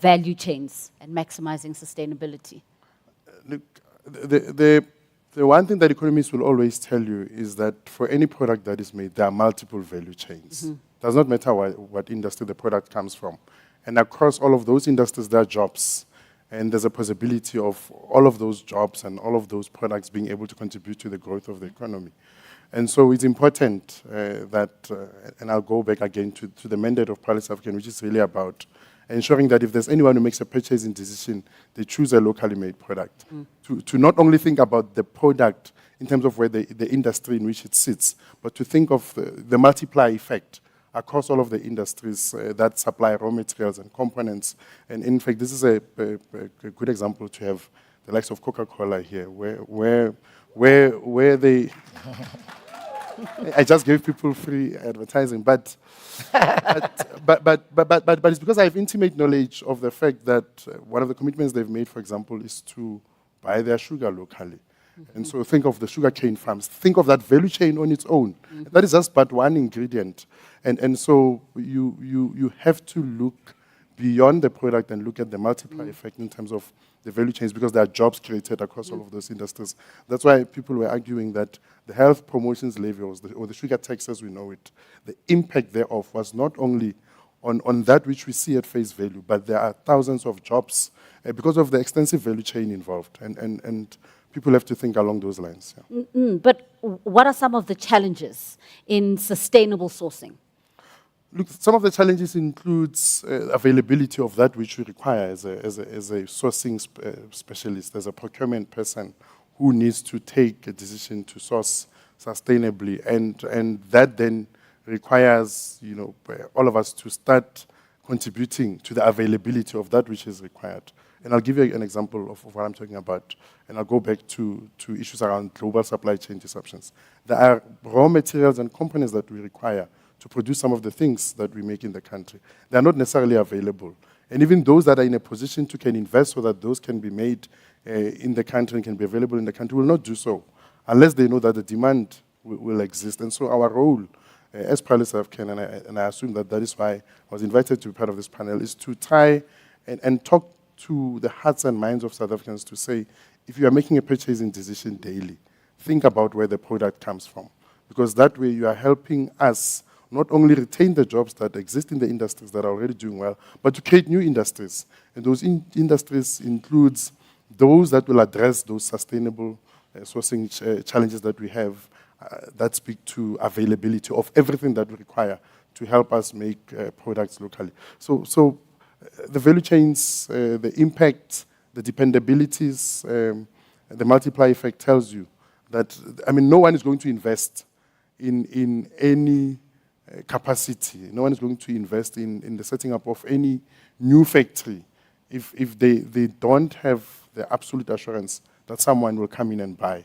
value chains and maximizing sustainability. Look, the one thing that economists will always tell you is that for any product that is made, there are multiple value chains. Mm-hmm. Does not matter what industry the product comes from. And across all of those industries, there are jobs. And there's a possibility of all of those jobs and all of those products being able to contribute to the growth of the economy. And so it's important that, and I'll go back again to the mandate of Pride South Africa, which is really about ensuring that if there's anyone who makes a purchasing decision, they choose a locally made product. To not only think about the product in terms of where the industry in which it sits, but to think of the multiplier effect across all of the industries that supply raw materials and components. And in fact, this is a good example to have the likes of Coca-Cola here, where they... I just gave people free advertising, but it's because I have intimate knowledge of the fact that one of the commitments they've made, for example, is to buy their sugar locally. And so think of the sugarcane farms. Think of that value chain on its own. That is just but one ingredient. And so you have to look beyond the product and look at the multiplier effect in terms of the value chains, because there are jobs created across all of those industries. That's why people were arguing that the health promotions levy, or the sugar tax as we know it, the impact thereof was not only on that which we see at face value, but there are thousands of jobs because of the extensive value chain involved. And people have to think along those lines. Yeah. But what are some of the challenges in sustainable sourcing? Look, some of the challenges includes availability of that which we require as a sourcing specialist, as a procurement person who needs to take a decision to source sustainably, and that then requires all of us to start contributing to the availability of that which is required. And I'll give you an example of what I'm talking about, and I'll go back to issues around global supply chain disruptions. There are raw materials and components that we require to produce some of the things that we make in the country. They are not necessarily available. And even those that are in a position to can invest so that those can be made in the country and can be available in the country will not do so unless they know that the demand will exist. And so our role as Proudly South African, and I assume that is why I was invited to be part of this panel, is to try and talk to the hearts and minds of South Africans to say, if you are making a purchasing decision daily, think about where the product comes from. Because that way you are helping us not only retain the jobs that exist in the industries that are already doing well, but to create new industries. And those industries includes those that will address those sustainable sourcing challenges that we have that speak to availability of everything that we require to help us make products locally. So the value chains, the impact, the dependabilities, the multiplier effect tells you that, no one is going to invest in any capacity. No one is going to invest in the setting up of any new factory if they don't have the absolute assurance that someone will come in and buy.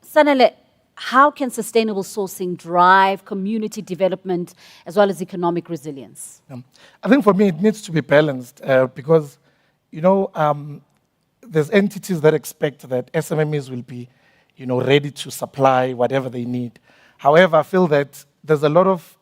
Sanele, how can sustainable sourcing drive community development as well as economic resilience? I think for me it needs to be balanced because, there's entities that expect that SMMEs will be, ready to supply whatever they need. However, I feel that there's a lot of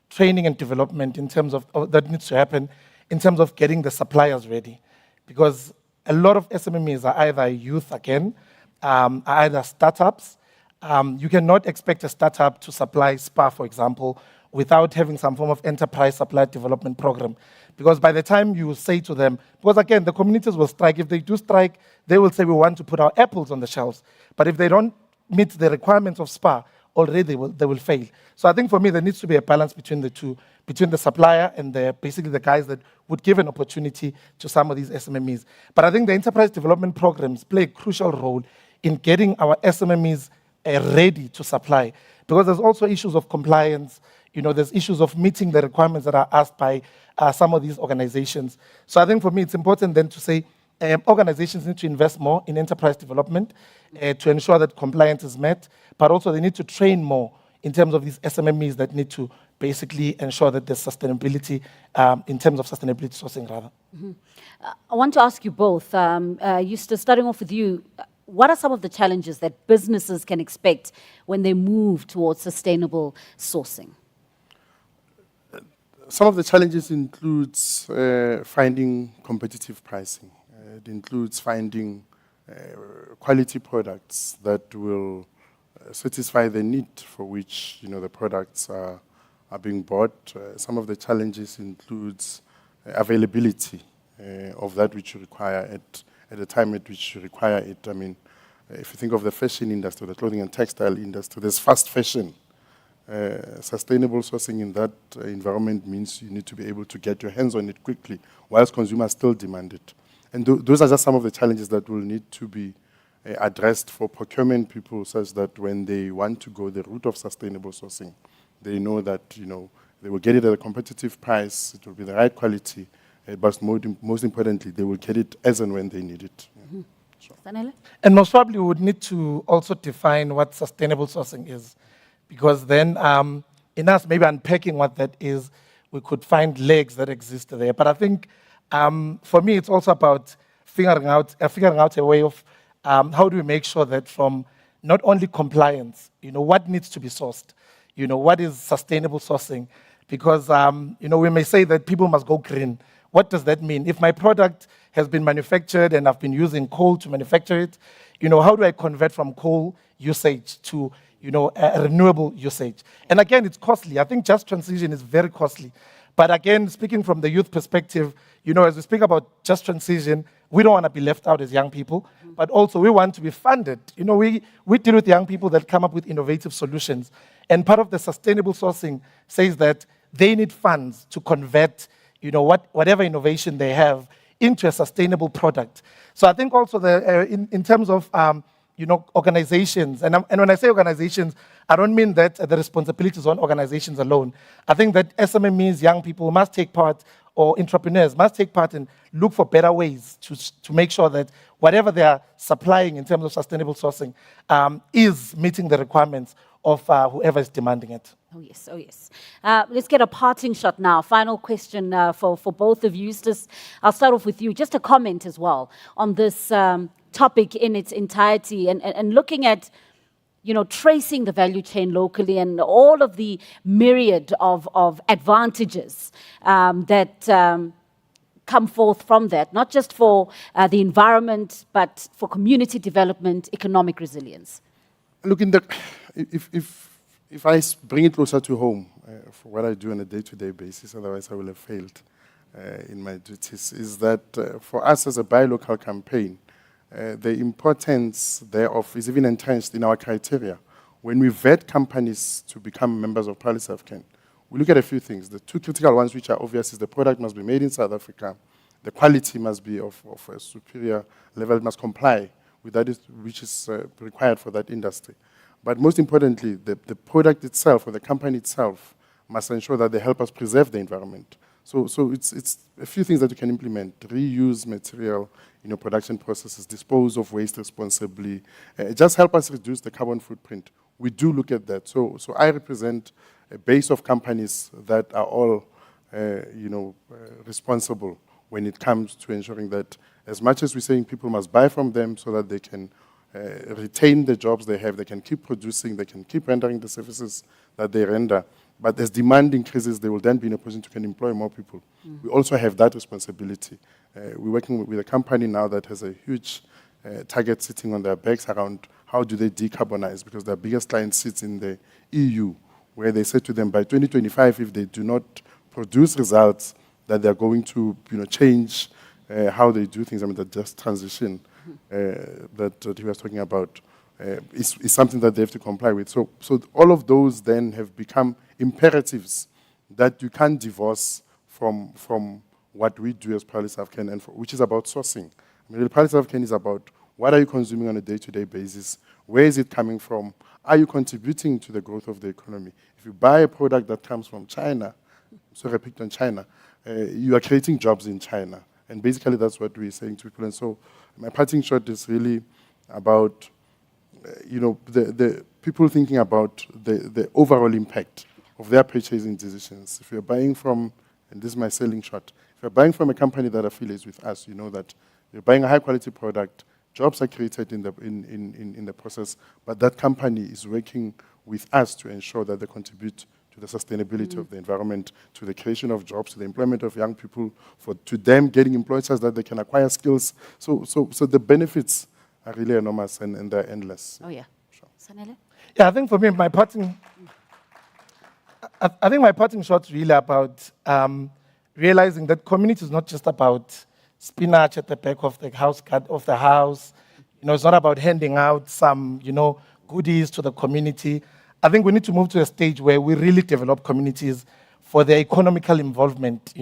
training and development in terms of that needs to happen in terms of getting the suppliers ready, because a lot of SMMEs are either youth again, are either startups. You cannot expect a startup to supply SPAR, for example, without having some form of enterprise supply development program. Because by the time you say to them, because again, the communities will strike. If they do strike, they will say, we want to put our apples on the shelves. But if they don't meet the requirements of SPAR, already they will fail. So I think for me, there needs to be a balance between the two, between the supplier and basically the guys that would give an opportunity to some of these SMMEs. But I think the enterprise development programs play a crucial role in getting our SMMEs ready to supply. Because there's also issues of compliance, there's issues of meeting the requirements that are asked by some of these organizations. So I think for me, it's important then to say organizations need to invest more in enterprise development to ensure that compliance is met, but also they need to train more in terms of these SMMEs that need to basically ensure that there's sustainability in terms of sustainability sourcing, rather. I want to ask you both, Eustace, starting off with you, what are some of the challenges that businesses can expect when they move towards sustainable sourcing? Some of the challenges includes finding competitive pricing. It includes finding quality products that will satisfy the need for which the products are being bought. Some of the challenges includes availability of that which you require at the time at which you require it. If you think of the fashion industry, the clothing and textile industry, there's fast fashion. Sustainable sourcing in that environment means you need to be able to get your hands on it quickly, whilst consumers still demand it. And those are just some of the challenges that will need to be addressed for procurement people, such that when they want to go the route of sustainable sourcing, they know that they will get it at a competitive price, it will be the right quality, but most importantly, they will get it as and when they need it. Sanele? And most probably we would need to also define what sustainable sourcing is, because then in us maybe unpacking what that is, we could find legs that exist there. But I think for me it's also about figuring out a way of how do we make sure that from not only compliance, what needs to be sourced, what is sustainable sourcing, because we may say that people must go green. What does that mean? If my product has been manufactured and I've been using coal to manufacture it, how do I convert from coal usage to, a renewable usage? And again, it's costly. I think just transition is very costly. But again, speaking from the youth perspective, as we speak about just transition, we don't want to be left out as young people, but also we want to be funded. We deal with young people that come up with innovative solutions. And part of the sustainable sourcing says that they need funds to convert whatever innovation they have into a sustainable product. So I think also in terms of organizations, and when I say organizations, I don't mean that the responsibility is on organizations alone. I think that SMMEs, young people, must take part, or entrepreneurs must take part and look for better ways to make sure that whatever they are supplying in terms of sustainable sourcing is meeting the requirements of whoever is demanding it. Oh, yes, oh, yes. Let's get a parting shot now. Final question for both of you. Eustace, I'll start off with you. Just a comment as well on this topic in its entirety and looking at, tracing the value chain locally and all of the myriad of advantages that come forth from that, not just for the environment, but for community development, economic resilience. Look, if I bring it closer to home, for what I do on a day-to-day basis, otherwise I will have failed in my duties, is that for us as a buy local campaign, the importance thereof is even entrenched in our criteria. When we vet companies to become members of Proudly South African, we look at a few things. The two critical ones which are obvious is the product must be made in South Africa, the quality must be of a superior level, it must comply with that which is required for that industry. But most importantly, the product itself or the company itself must ensure that they help us preserve the environment. So it's a few things that you can implement: reuse material, production processes, dispose of waste responsibly, just help us reduce the carbon footprint. We do look at that. So I represent a base of companies that are all, responsible when it comes to ensuring that, as much as we're saying people must buy from them so that they can retain the jobs they have, they can keep producing, they can keep rendering the services that they render. But as demand increases, they will then be in a position to can employ more people. We also have that responsibility. We're working with a company now that has a huge target sitting on their backs around how do they decarbonize, because their biggest client sits in the EU, where they said to them by 2025, if they do not produce results, that they're going to change how they do things. I mean, the just transition that he was talking about is something that they have to comply with. So all of those then have become imperatives that you can't divorce from what we do as Proudly South African, which is about sourcing. I mean, Proudly South African is about what are you consuming on a day-to-day basis? Where is it coming from? Are you contributing to the growth of the economy? If you buy a product that comes from China, so I picked on China, you are creating jobs in China. And basically that's what we're saying to people. And so my parting shot is really about, the people thinking about the overall impact of their purchasing decisions. If you're buying from, and this is my selling shot, if you're buying from a company that affiliates with us, you know that you're buying a high quality product, jobs are created in the process, but that company is working with us to ensure that they contribute to the sustainability of the environment, to the creation of jobs, to the employment of young people, to them getting employed so that they can acquire skills. So the benefits are really enormous and they're endless. Oh, yeah. Sure. Sanele? Yeah, I think for me, my parting shot's really about realizing that community is not just about spinach at the back of the house. It's not about handing out some, goodies to the community. I think we need to move to a stage where we really develop communities for their economical involvement,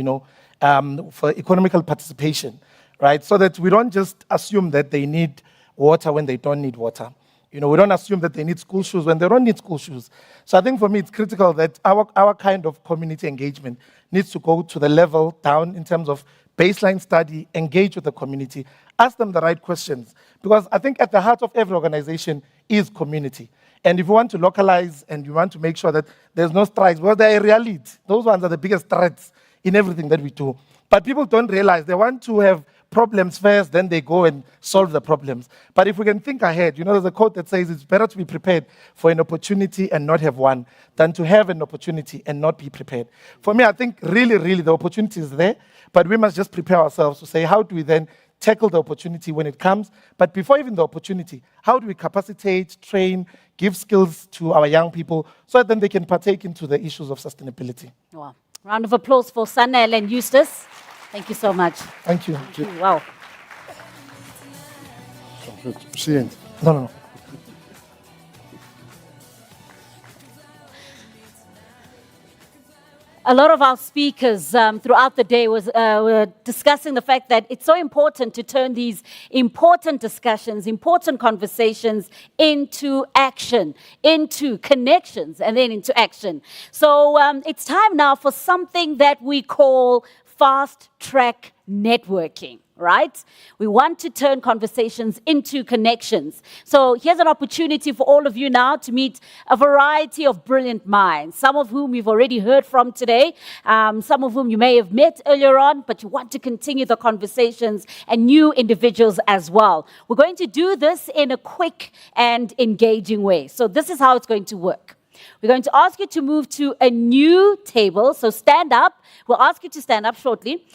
for economical participation, right? So that we don't just assume that they need water when they don't need water. We don't assume that they need school shoes when they don't need school shoes. So I think for me, it's critical that our kind of community engagement needs to go to the level down in terms of baseline study, engage with the community, ask them the right questions. Because I think at the heart of every organization is community. And if you want to localize and you want to make sure that there's no strikes, well, they're a reality. Those ones are the biggest threats in everything that we do. But people don't realize they want to have problems first, then they go and solve the problems. But if we can think ahead, there's a quote that says it's better to be prepared for an opportunity and not have one than to have an opportunity and not be prepared. For me, I think really, really the opportunity is there, but we must just prepare ourselves to say, how do we then tackle the opportunity when it comes? But before even the opportunity, how do we capacitate, train, give skills to our young people so that then they can partake into the issues of sustainability? Wow. Round of applause for Sanel and Eustace. Thank you so much. Thank you. Wow. No. A lot of our speakers throughout the day were discussing the fact that it's so important to turn these important discussions, important conversations into action, into connections, and then into action. So it's time now for something that we call fast track networking. Right? We want to turn conversations into connections. So here's an opportunity for all of you now to meet a variety of brilliant minds, some of whom you've already heard from today, some of whom you may have met earlier on, but you want to continue the conversations, and new individuals as well. We're going to do this in a quick and engaging way. So this is how it's going to work. We're going to ask you to move to a new table. So stand up. We'll ask you to stand up shortly.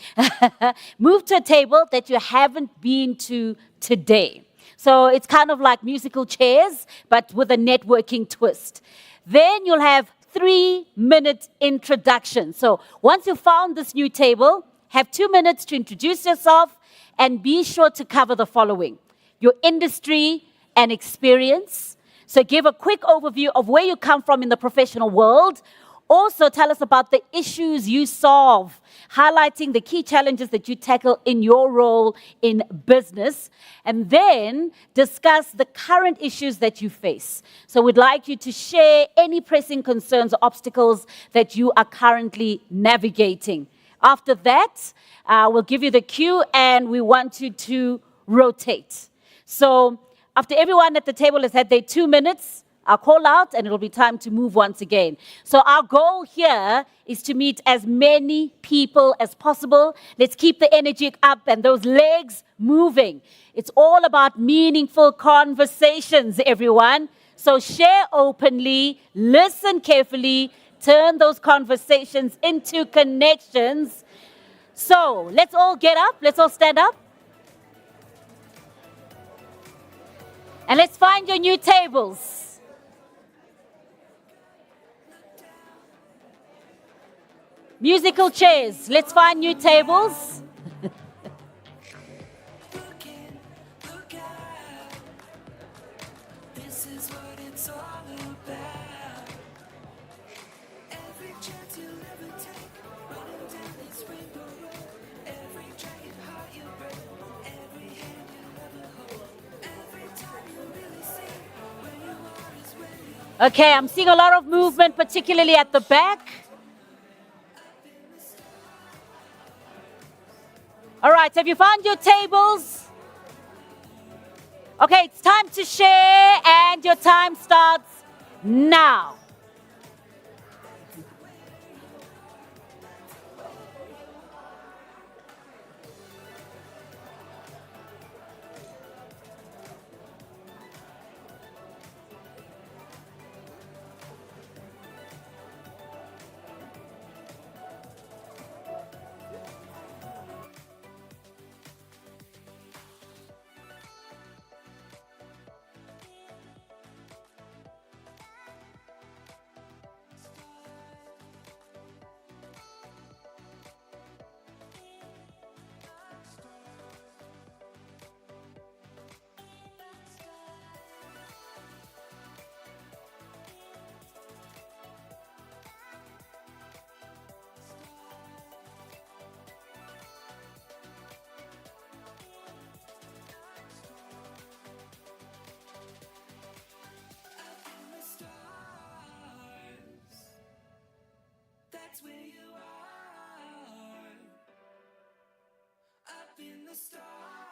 Move to a table that you haven't been to today. So it's kind of like musical chairs, but with a networking twist. Then you'll have 3-minute introduction. So once you've found this new table, have 2 minutes to introduce yourself, and be sure to cover the following: your industry and experience. So give a quick overview of where you come from in the professional world. Also, tell us about the issues you solve, highlighting the key challenges that you tackle in your role in business. And then discuss the current issues that you face. So we'd like you to share any pressing concerns or obstacles that you are currently navigating. After that, we'll give you the cue, and we want you to rotate. So after everyone at the table has had their 2 minutes, I'll call out and it'll be time to move once again. So our goal here is to meet as many people as possible. Let's keep the energy up and those legs moving. It's all about meaningful conversations, everyone. So share openly, listen carefully, turn those conversations into connections. So let's all get up, let's all stand up. And let's find your new tables. Musical chairs. Let's find new tables. Okay, I'm seeing a lot of movement, particularly at the back. All right, have you found your tables? Okay, it's time to share, and your time starts now. superstar.